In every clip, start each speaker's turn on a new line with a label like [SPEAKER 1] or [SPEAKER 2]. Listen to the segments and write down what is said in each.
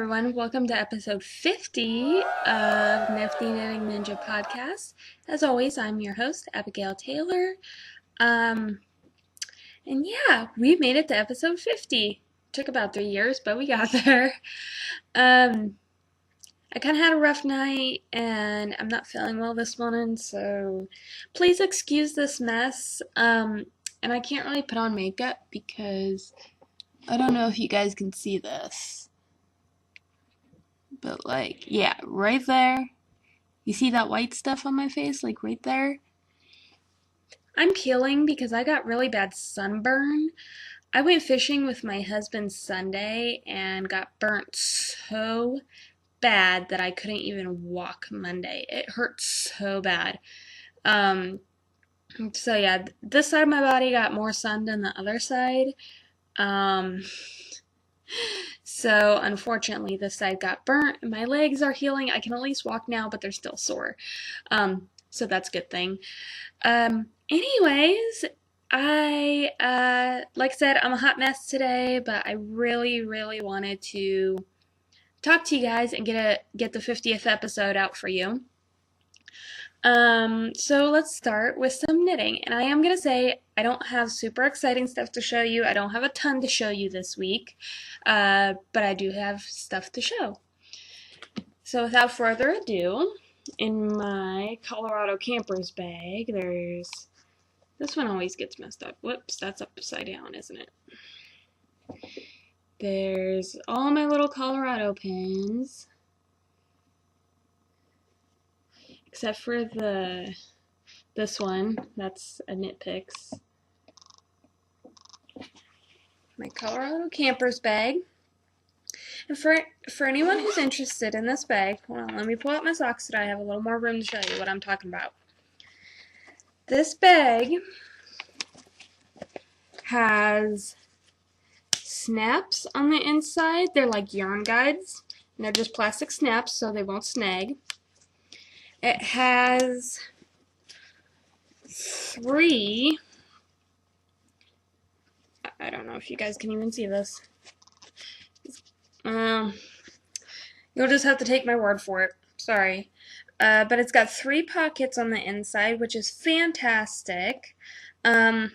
[SPEAKER 1] everyone, welcome to episode 50 of Nifty Knitting Ninja Podcast. As always, I'm your host, Abigail Taylor. And yeah, we made it to episode 50. Took about 3 years, but we got there. I kind of had a rough night, and I'm not feeling well this morning, so please excuse this mess. And I can't really put on makeup because I don't know if you guys can see this. But yeah, right there. You see that white stuff on my face? Like right there? I'm peeling because I got really bad sunburn. I went fishing with my husband Sunday and got burnt so bad that I couldn't even walk Monday. It hurt so bad. So yeah, this side of my body got more sun than the other side. So unfortunately this side got burnt. My legs are healing. I can at least walk now, but they're still sore. So that's a good thing. Anyways, like I said, I'm a hot mess today, but I really wanted to talk to you guys and get the 50th episode out for you. So let's start with some knitting. And I am going to say I don't have super exciting stuff to show you. I don't have a ton to show you this week, but I do have stuff to show. So without further ado, in my Colorado Campers bag, there's, this one always gets messed up. Whoops, that's upside down, isn't it? There's all my little Colorado pins. Except for this one, that's a Knit Picks. My Colorado Campers bag. And for anyone who's interested in this bag, hold on, let me pull out my socks so that I have a little more room to show you what I'm talking about. This bag has snaps on the inside. They're like yarn guides, and they're just plastic snaps so they won't snag. It has 3, I don't know if you guys can even see this. You'll just have to take my word for it. Sorry. But it's got 3 pockets on the inside, which is fantastic. And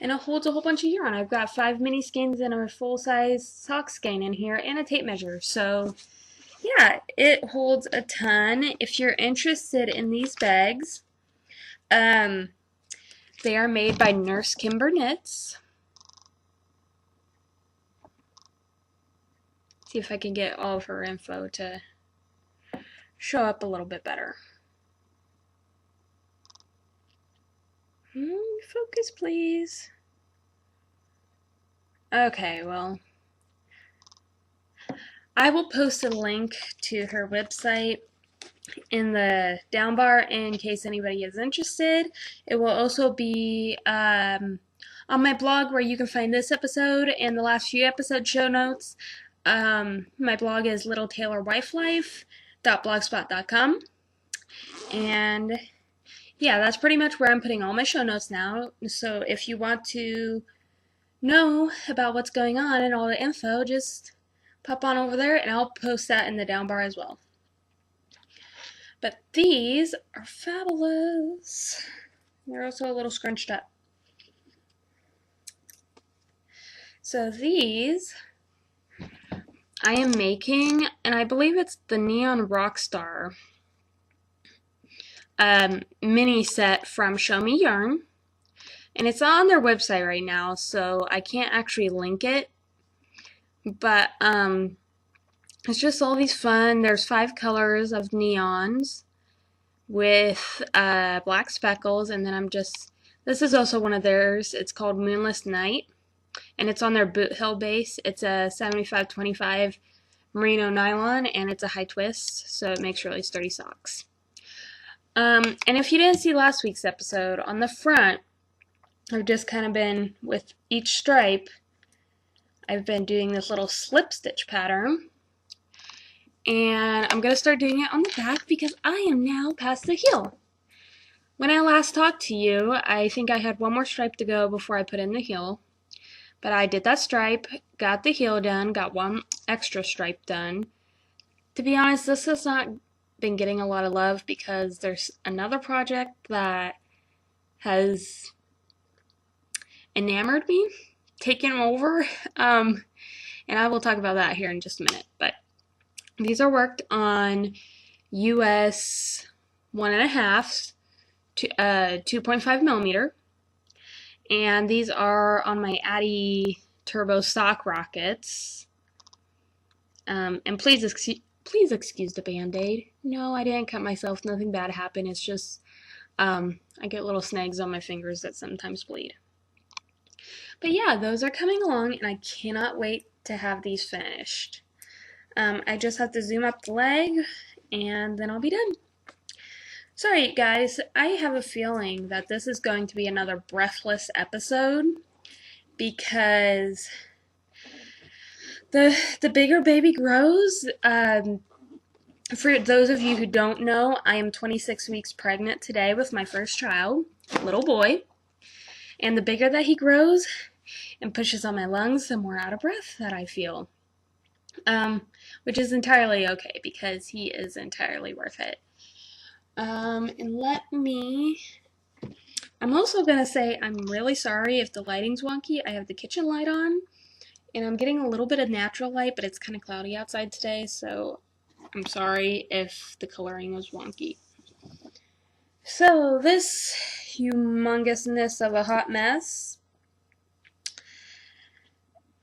[SPEAKER 1] it holds a whole bunch of yarn. I've got 5 mini skeins and a full-size sock skein in here and a tape measure. So yeah, it holds a ton. If you're interested in these bags, they are made by Nurse Kimber Knits. See if I can get all of her info to show up a little bit better. Focus, please. Okay, well, I will post a link to her website in the down bar in case anybody is interested. It will also be on my blog where you can find this episode and the last few episode show notes. My blog is littletailorwifelife.blogspot.com, and yeah, that's pretty much where I'm putting all my show notes now. So if you want to know about what's going on and all the info, just pop on over there and I'll post that in the down bar as well. But these are fabulous. They're also a little scrunched up. So these I am making, and I believe it's the Neon Rockstar mini set from Show Me Yarn. And it's on their website right now, so I can't actually link it. But it's just all these fun. There's 5 colors of neons with black speckles, and then this is also one of theirs. It's called Moonless Night, and it's on their Boot Hill base. It's a 75/25 merino nylon, and it's a high twist, so it makes really sturdy socks. And if you didn't see last week's episode, on the front, I've just kind of been, with each stripe, I've been doing this little slip stitch pattern. And I'm going to start doing it on the back because I am now past the heel. When I last talked to you, I think I had one more stripe to go before I put in the heel. But I did that stripe, got the heel done, got one extra stripe done. To be honest, this has not been getting a lot of love because there's another project that has enamored me, taken over, and I will talk about that here in just a minute. But these are worked on US 1.5 to 2.5 millimeter, and these are on my Addy Turbo Stock Rockets. And please excuse the band-aid. No, I didn't cut myself. Nothing bad happened. It's just I get little snags on my fingers that sometimes bleed. But yeah, those are coming along, and I cannot wait to have these finished. I just have to zoom up the leg, and then I'll be done. Sorry, guys. I have a feeling that this is going to be another breathless episode because the bigger baby grows. For those of you who don't know, I am 26 weeks pregnant today with my first child, little boy. And the bigger that he grows and pushes on my lungs, the more out of breath that I feel. Which is entirely okay because he is entirely worth it. And I'm also going to say I'm really sorry if the lighting's wonky. I have the kitchen light on, and I'm getting a little bit of natural light, but it's kind of cloudy outside today, so I'm sorry if the coloring was wonky. So, this humongousness of a hot mess.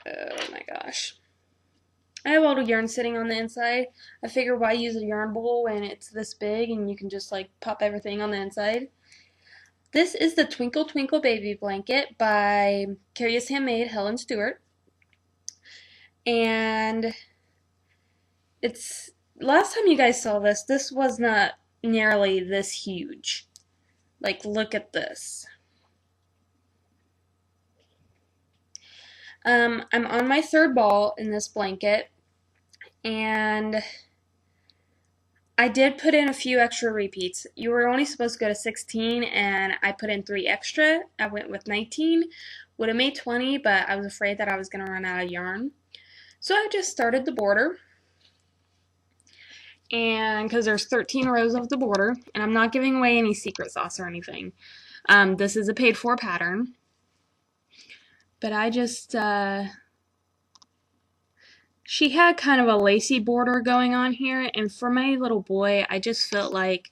[SPEAKER 1] Oh my gosh. I have all the yarn sitting on the inside. I figure why use a yarn bowl when it's this big and you can just like pop everything on the inside. This is the Twinkle Twinkle Baby Blanket by Curious Handmade Helen Stewart. And it's, last time you guys saw this, this was not nearly this huge. Like, look at this. I'm on my third ball in this blanket, and I did put in a few extra repeats. You were only supposed to go to 16, and I put in 3 extra. I went with 19. Would have made 20, but I was afraid that I was going to run out of yarn. So I just started the border, and because there's 13 rows of the border, and I'm not giving away any secret sauce or anything. This is a paid-for pattern. But I just, she had kind of a lacy border going on here, and for my little boy, I just felt like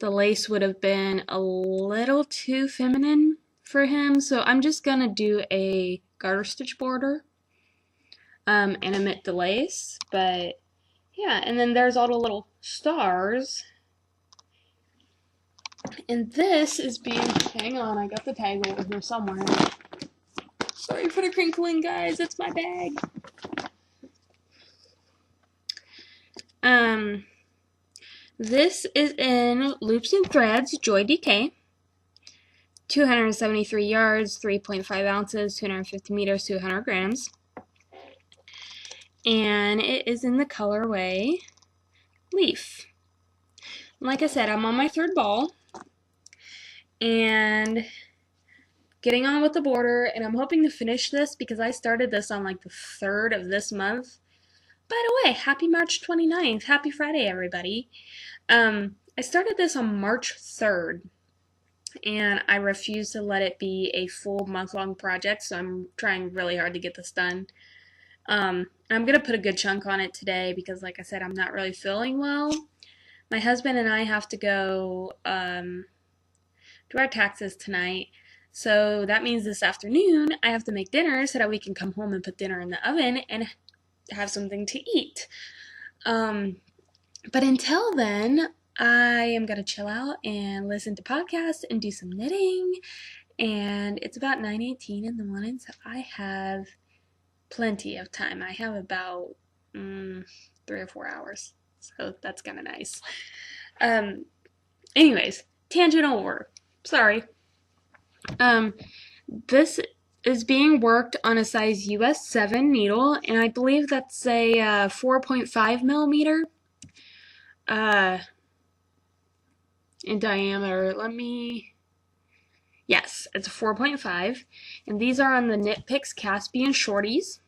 [SPEAKER 1] the lace would have been a little too feminine for him, so I'm just going to do a garter stitch border, and omit the lace, but yeah, and then there's all the little stars, and this is being, hang on, I got the tag over here somewhere. Sorry for the crinkling, guys. It's my bag. This is in Loops and Threads, Joi DK. 273 yards, 3.5 ounces, 250 meters, 200 grams. And it is in the colorway Leaf. Like I said, I'm on my third ball. And getting on with the border, and I'm hoping to finish this because I started this on like the 3rd of this month. By the way, happy March 29th. Happy Friday, everybody. I started this on March 3rd, and I refuse to let it be a full month-long project, so I'm trying really hard to get this done. I'm going to put a good chunk on it today because, like I said, I'm not really feeling well. My husband and I have to go do our taxes tonight. So that means this afternoon I have to make dinner so that we can come home and put dinner in the oven and have something to eat. But until then, I am going to chill out and listen to podcasts and do some knitting. And it's about 9:18 in the morning, so I have plenty of time. I have about 3 or 4 hours, so that's kind of nice. Anyways, tangent over. Sorry. This is being worked on a size US 7 needle, and I believe that's a 4.5 millimeter in diameter. Yes, It's a 4.5, and these are on the Knit Picks Caspian Shorties.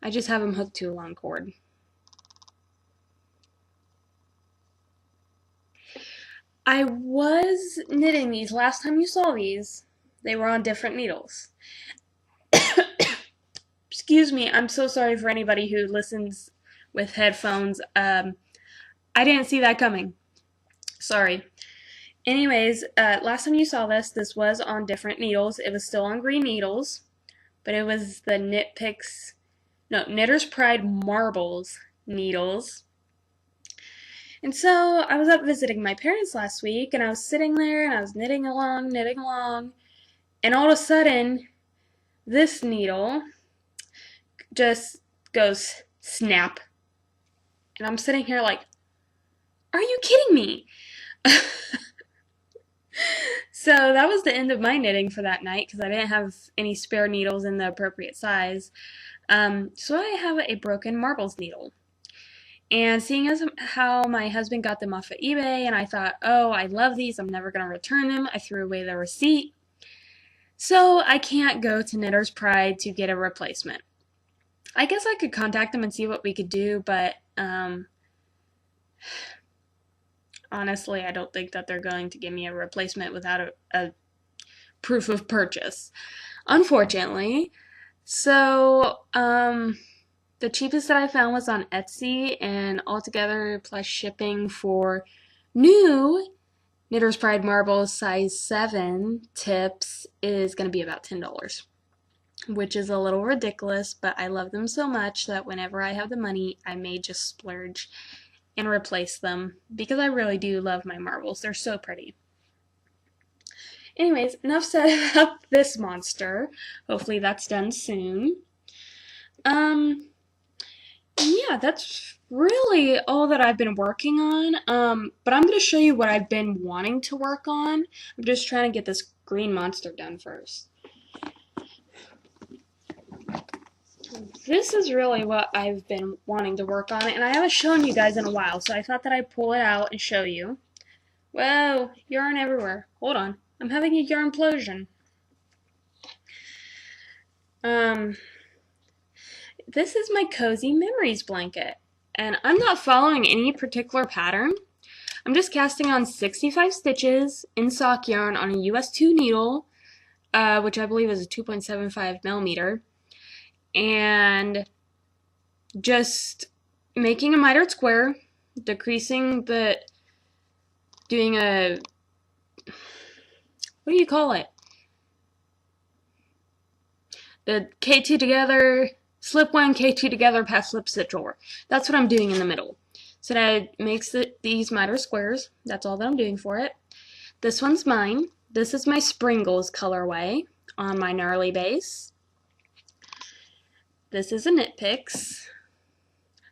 [SPEAKER 1] I just have them hooked to a long cord. I was knitting these last time you saw these. They were on different needles. Excuse me, I'm so sorry for anybody who listens with headphones. I didn't see that coming. Sorry. Anyways, last time you saw this, this was on different needles. It was still on green needles, but it was the Knitter's Pride Marbles needles. And so I was up visiting my parents last week, and I was sitting there, and I was knitting along, and all of a sudden, this needle just goes snap. And I'm sitting here like, are you kidding me? So that was the end of my knitting for that night because I didn't have any spare needles in the appropriate size. So I have a broken marbles needle. And seeing as how my husband got them off of eBay, and I thought, oh, I love these, I'm never going to return them. I threw away the receipt. So I can't go to Knitter's Pride to get a replacement. I guess I could contact them and see what we could do, but honestly, I don't think that they're going to give me a replacement without a proof of purchase, unfortunately. So, the cheapest that I found was on Etsy, and altogether plus shipping for new Knitter's Pride Marbles size 7 tips is going to be about $10, which is a little ridiculous, but I love them so much that whenever I have the money, I may just splurge and replace them because I really do love my marbles. They're so pretty. Anyways, enough said about this monster. Hopefully that's done soon. Yeah, that's really all that I've been working on. But I'm going to show you what I've been wanting to work on. I'm just trying to get this green monster done first. This is really what I've been wanting to work on, and I haven't shown you guys in a while, so I thought that I'd pull it out and show you. Whoa, yarn everywhere. Hold on. I'm having a yarn implosion. This is my Cozy Memories blanket, and I'm not following any particular pattern. I'm just casting on 65 stitches in sock yarn on a US 2 needle, which I believe is a 2.75 millimeter. And just making a mitered square, decreasing doing a, what do you call it? The K2 together, slip one, K2 together, pass slip stitch over. That's what I'm doing in the middle. So that makes these mitered squares. That's all that I'm doing for it. This one's mine. This is my Springles colorway on my gnarly base. This is a Knit Picks.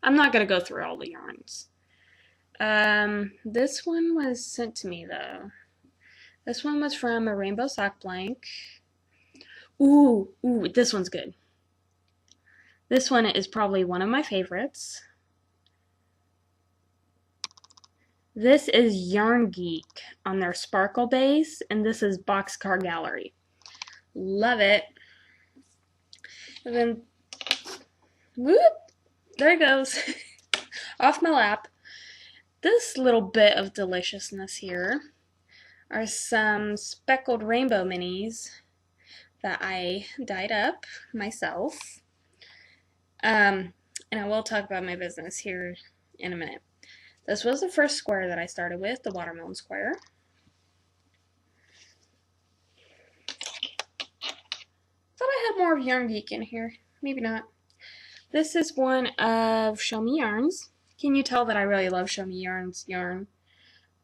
[SPEAKER 1] I'm not going to go through all the yarns. This one was sent to me, though. This one was from a Rainbow Sock Blank. Ooh, this one's good. This one is probably one of my favorites. This is Yarn Geek on their Sparkle base, and this is Boxcar Gallery. Love it. And then whoop, there it goes, off my lap. This little bit of deliciousness here are some speckled rainbow minis that I dyed up myself. And I will talk about my business here in a minute. This was the first square that I started with, the watermelon square. Thought I had more of Yarn Geek in here. Maybe not. This is one of Show Me Yarns. Can you tell that I really love Show Me Yarns yarn?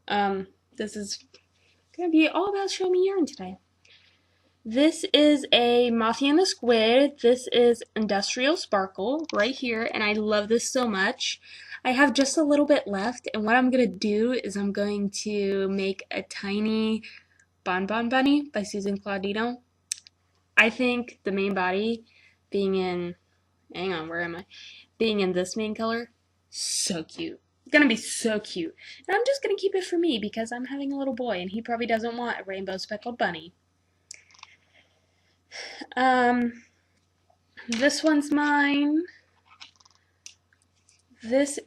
[SPEAKER 1] This is going to be all about Show Me Yarn today. This is a Mothie and the Squid. This is Industrial Sparkle right here, and I love this so much. I have just a little bit left, and what I'm going to do is I'm going to make a tiny Bonbon Bunny by Susan Claudino. I think the main body being in, hang on, where am I? Being in this main color, so cute. Gonna be so cute. And I'm just gonna keep it for me because I'm having a little boy and he probably doesn't want a rainbow speckled bunny. This one's mine. This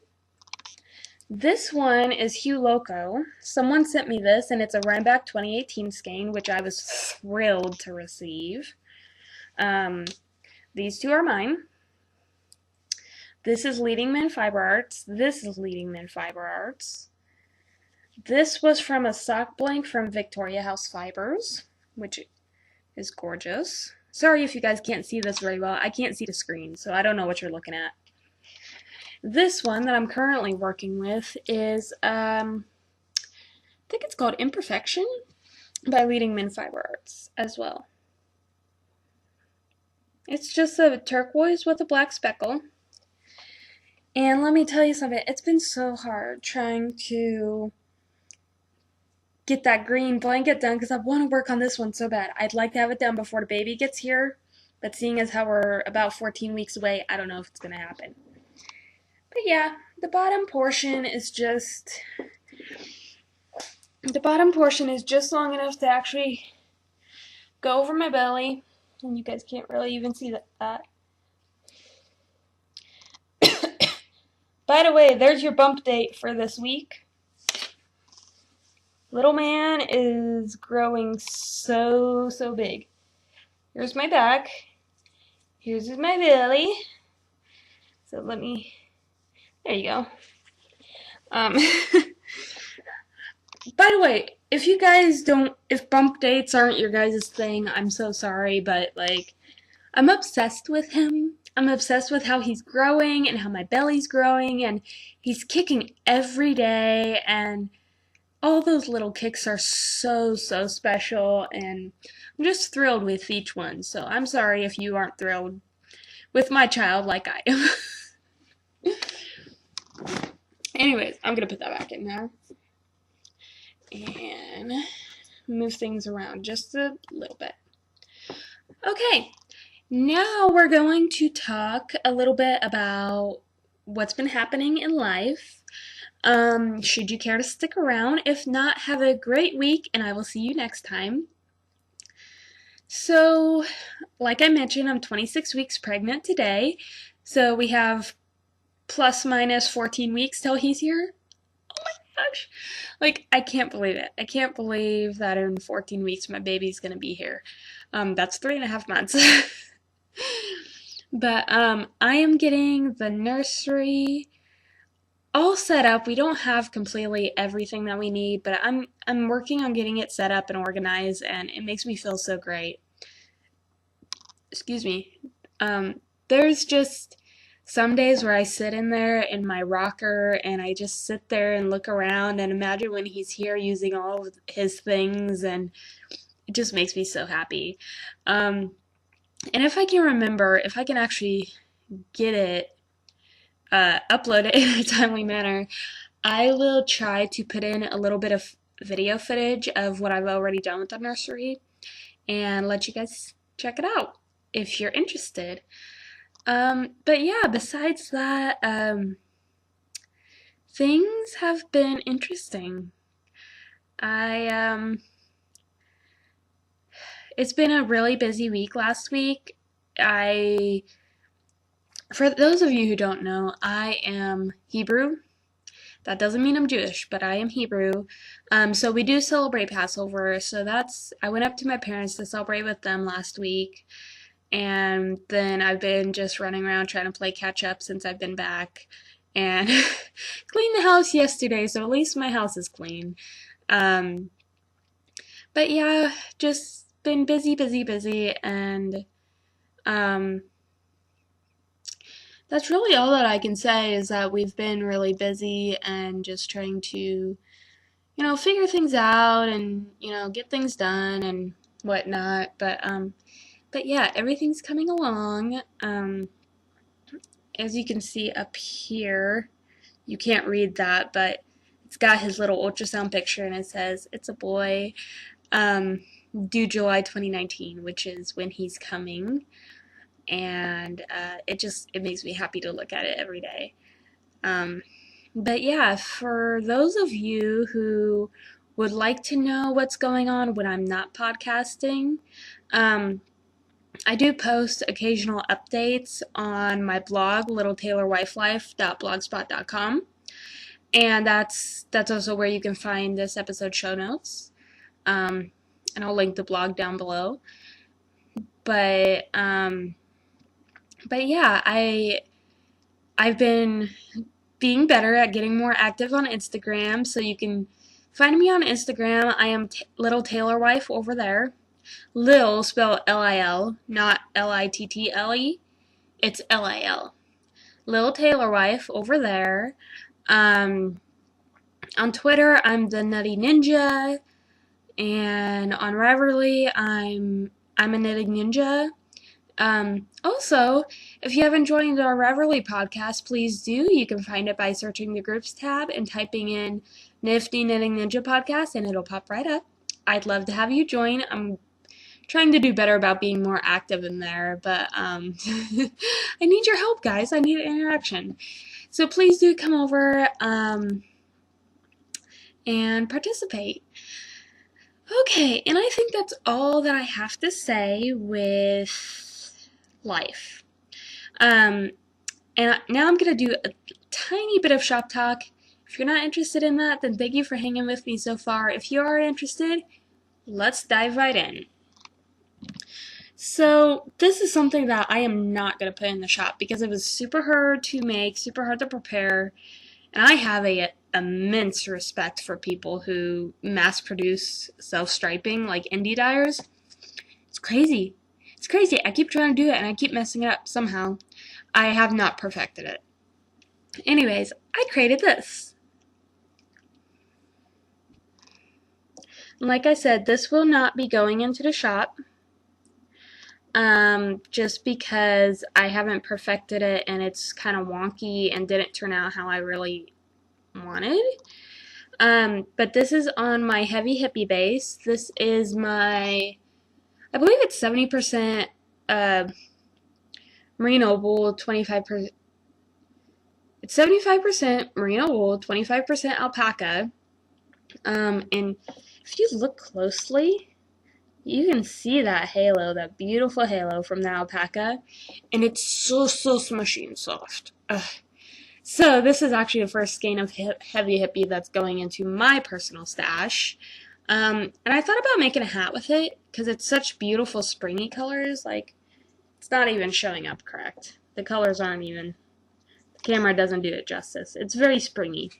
[SPEAKER 1] one is Hugh Loco. Someone sent me this, and it's a Rhinebeck 2018 skein, which I was thrilled to receive. These two are mine. This is Leading Men Fiber Arts. This is Leading Men Fiber Arts. This was from a sock blank from Victoria House Fibers, which is gorgeous. Sorry if you guys can't see this very well. I can't see the screen, so I don't know what you're looking at. This one that I'm currently working with is, I think it's called Imperfection by Leading Men Fiber Arts as well. It's just a turquoise with a black speckle. And let me tell you something, it's been so hard trying to get that green blanket done because I want to work on this one so bad. I'd like to have it done before the baby gets here, but seeing as how we're about 14 weeks away, I don't know if it's going to happen. But yeah, the bottom portion is just long enough to actually go over my belly, and you guys can't really even see that. By the way, there's your bump date for this week. Little man is growing so big. Here's my back. Here's my belly. So let me, there you go. By the way, if bump dates aren't your guys' thing, I'm so sorry, but like, I'm obsessed with him. I'm obsessed with how he's growing and how my belly's growing, and he's kicking every day, and all those little kicks are so special, and I'm just thrilled with each one. So I'm sorry if you aren't thrilled with my child like I am. Anyways, I'm gonna put that back in now and move things around just a little bit. Okay, now we're going to talk a little bit about what's been happening in life. Should you care to stick around? If not, have a great week, and I will see you next time. So, like I mentioned, I'm 26 weeks pregnant today, so we have plus minus 14 weeks till he's here. Oh my gosh. Like, I can't believe it. I can't believe that in 14 weeks my baby's gonna be here. That's 3.5 months. But, I am getting the nursery all set up. We don't have completely everything that we need, but I'm working on getting it set up and organized, and it makes me feel so great. Excuse me. There's just some days where I sit in there in my rocker and I just sit there and look around and imagine when he's here using all of his things, and it just makes me so happy. And if I can actually get it upload it in a timely manner, I will try to put in a little bit of video footage of what I've already done with the nursery and let you guys check it out if you're interested. But yeah, besides that, things have been interesting. It's been a really busy week last week. For those of you who don't know, I am Hebrew. That doesn't mean I'm Jewish, but I am Hebrew. So we do celebrate Passover. So I went up to my parents to celebrate with them last week. And then I've been just running around trying to play catch up since I've been back. And cleaned the house yesterday, so at least my house is clean. But yeah, just been busy, and that's really all that I can say, is that we've been really busy and just trying to, figure things out and, get things done and whatnot. But yeah, everything's coming along. As you can see up here, you can't read that, but it's got his little ultrasound picture, and it says it's a boy, due July 2019, which is when he's coming. And it makes me happy to look at it every day. But yeah, for those of you who would like to know what's going on when I'm not podcasting, I do post occasional updates on my blog, littletailorwifelife.blogspot.com, and that's also where you can find this episode show notes. And I'll link the blog down below. But yeah, I've been being better at getting more active on Instagram, so you can find me on Instagram. I am Little Tailor Wife over there. Lil, spelled L-I-L, not L-I-T-T-L-E. It's L-I-L. Lil Tailor Wife over there. On Twitter, I'm the Nutty Ninja, and on Ravelry, I'm a Knitting Ninja. Also, if you haven't joined our Ravelry podcast, please do. You can find it by searching the groups tab and typing in Knifty Knitting Ninja Podcast, and it'll pop right up. I'd love to have you join. I'm trying to do better about being more active in there, but I need your help, guys. I need interaction. So please do come over and participate. Okay, and I think that's all that I have to say with life. And now I'm going to do a tiny bit of shop talk. If you're not interested in that, then thank you for hanging with me so far. If you are interested, let's dive right in. So this is something that I am not going to put in the shop because it was super hard to make, super hard to prepare, and I have a immense respect for people who mass produce self-striping like indie dyers. It's crazy. It's crazy. I keep trying to do it and I keep messing it up somehow. I have not perfected it. Anyways, I created this. Like I said, this will not be going into the shop. Just because I haven't perfected it and it's kind of wonky and didn't turn out how I really wanted. But this is on my Heavy Hippie base. This is my, I believe it's 70% merino wool, 25%, it's 75% merino wool, 25% alpaca. And if you look closely, you can see that halo, that beautiful halo from the alpaca, and it's so smushy and soft. Ugh. So this is actually the first skein of Heavy Hippie that's going into my personal stash. And I thought about making a hat with it, because it's such beautiful springy colors, like, it's not even showing up correct. The colors aren't even, the camera doesn't do it justice. It's very springy.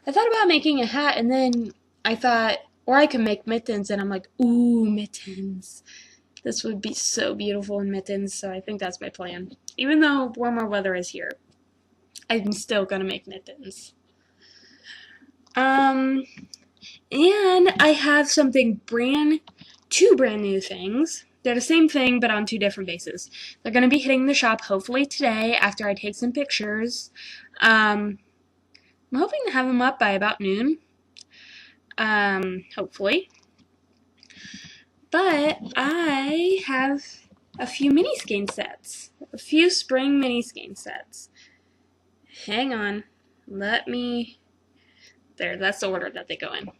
[SPEAKER 1] I thought about making a hat, and then I thought, or I could make mittens, and I'm like, ooh, mittens. This would be so beautiful in mittens, so I think that's my plan. Even though warmer weather is here, I'm still gonna make mittens. And I have two brand new things. They're the same thing, but on two different bases. They're gonna be hitting the shop hopefully today after I take some pictures. I'm hoping to have them up by about noon. Hopefully. But I have a few mini skein sets. A few spring mini skein sets. Hang on. There, that's the order that they go in.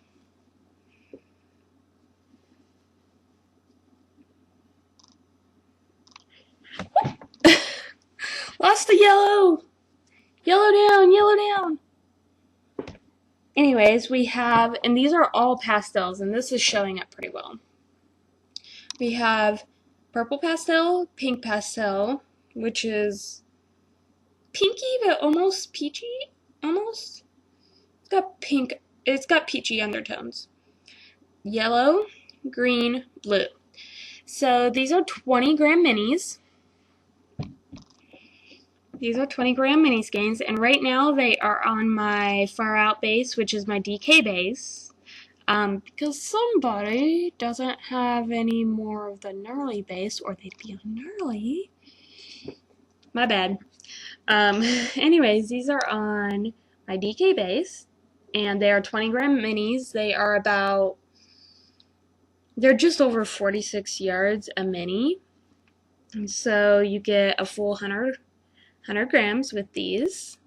[SPEAKER 1] Lost the yellow! Yellow down, yellow down! Anyways, we have, and these are all pastels, and this is showing up pretty well. We have purple pastel, pink pastel, which is pinky but almost peachy, almost. It's got peachy undertones. Yellow, green, blue. So these are 20-gram minis. These are 20-gram mini skeins, and right now they are on my Far Out base, which is my DK base. Because somebody doesn't have any more of the Gnarly base, or they'd be on Gnarly. My bad. Anyways, these are on my DK base, and they are 20-gram minis. They're just over 46 yards a mini. And so you get a full 100 grams with these.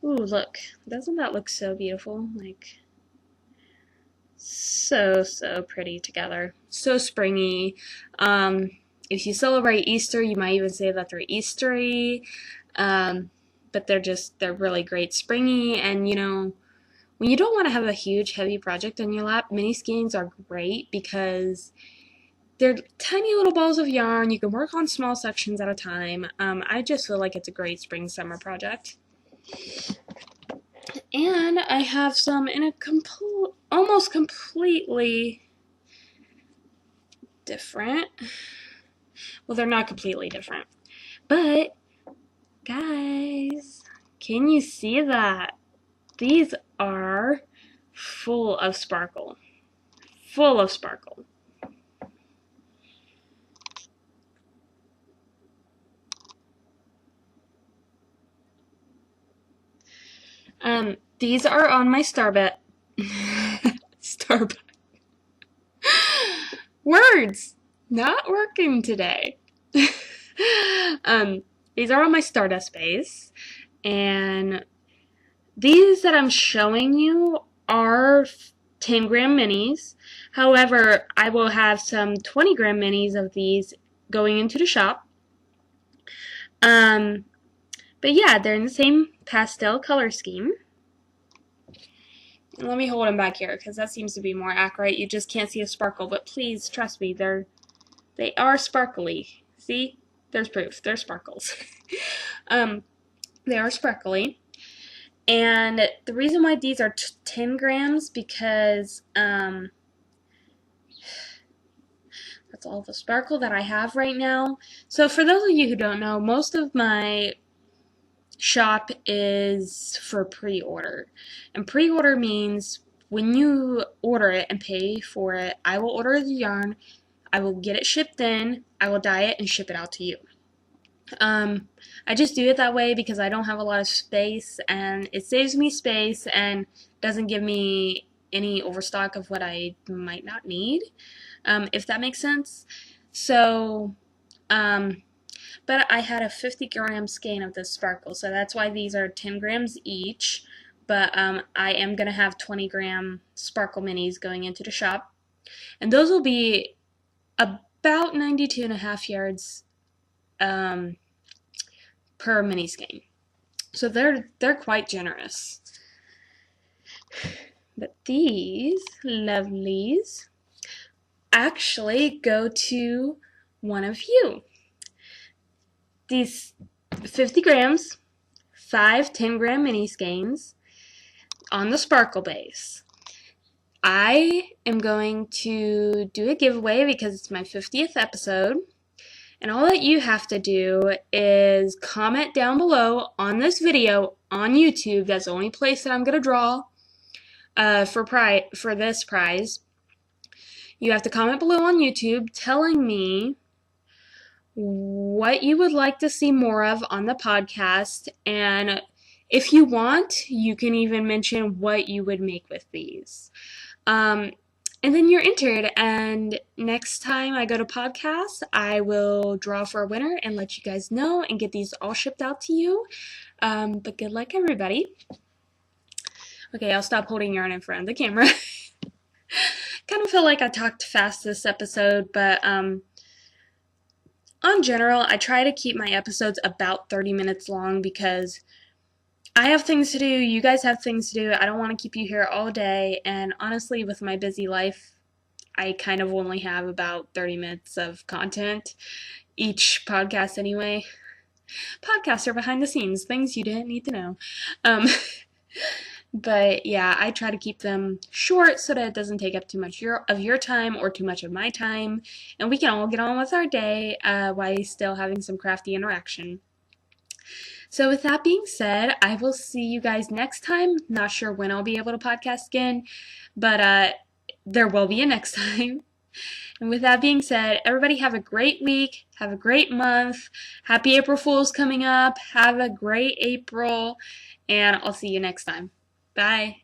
[SPEAKER 1] Ooh, look. Doesn't that look so beautiful? Like, so pretty together. So springy. if you celebrate Easter, you might even say that they're Eastery. But they're really great springy, and when you don't want to have a huge heavy project on your lap, mini skeins are great because they're tiny little balls of yarn. You can work on small sections at a time. I just feel like it's a great spring summer project. And I have some in a almost completely different. Well, they're not completely different, but guys, can you see that? These are full of sparkle. Full of sparkle. These are on my Starbet. Starbet. Words! Not working today. These are on my Stardust base, and these that I'm showing you are 10-gram minis. However, I will have some 20-gram minis of these going into the shop. But yeah, they're in the same pastel color scheme. And let me hold them back here because that seems to be more accurate. You just can't see a sparkle, but please trust me, they are sparkly. See? There's proof. They're sparkles. They are sparkly. And the reason why these are 10 grams because that's all the sparkle that I have right now. So for those of you who don't know, most of my shop is for pre-order. And pre-order means when you order it and pay for it, I will order the yarn, I will get it shipped in, I will dye it and ship it out to you. I just do it that way because I don't have a lot of space, and it saves me space and doesn't give me any overstock of what I might not need, if that makes sense. So, but I had a 50-gram skein of this sparkle, so that's why these are 10 grams each, but I am going to have 20-gram sparkle minis going into the shop, and those will be about 92.5 yards per mini skein. So they're quite generous. But these lovelies actually go to one of you. These 50 grams, 5 10-gram mini skeins on the sparkle base. I am going to do a giveaway because it's my 50th episode. And all that you have to do is comment down below on this video on YouTube. That's the only place that I'm going to draw for this prize. You have to comment below on YouTube telling me what you would like to see more of on the podcast. And if you want, you can even mention what you would make with these. And then you're entered, and next time I go to podcast, I will draw for a winner and let you guys know and get these all shipped out to you. But good luck, everybody. Okay, I'll stop holding yarn in front of the camera. Kind of feel like I talked fast this episode, but on general, I try to keep my episodes about 30 minutes long because I have things to do, you guys have things to do, I don't want to keep you here all day, and honestly, with my busy life, I kind of only have about 30 minutes of content each podcast anyway. Podcasts are behind the scenes, things you didn't need to know. But yeah, I try to keep them short so that it doesn't take up too much of your time or too much of my time, and we can all get on with our day while still having some crafty interaction. So with that being said, I will see you guys next time. Not sure when I'll be able to podcast again, but there will be a next time. And with that being said, everybody have a great week. Have a great month. Happy April Fool's coming up. Have a great April, and I'll see you next time. Bye.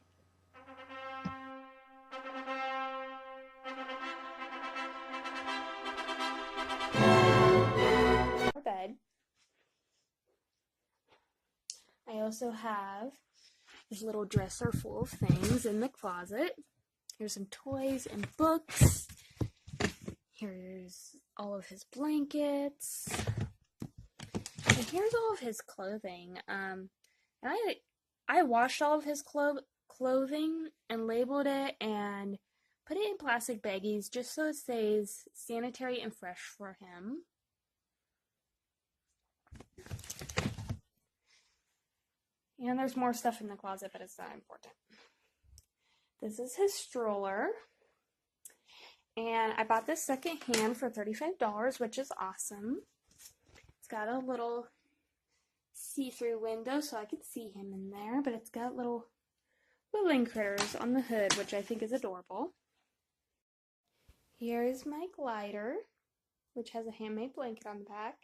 [SPEAKER 1] Bed. I also have this little dresser full of things in the closet. There's some toys and books Here's all of his blankets. And here's all of his clothing. And I washed all of his clothing and labeled it and put it in plastic baggies just so it stays sanitary and fresh for him. And there's more stuff in the closet, but it's not important. This is his stroller. And I bought this secondhand for $35, which is awesome. It's got a little see-through window so I can see him in there, but it's got little living critters on the hood, which I think is adorable. Here is my glider, which has a handmade blanket on the back.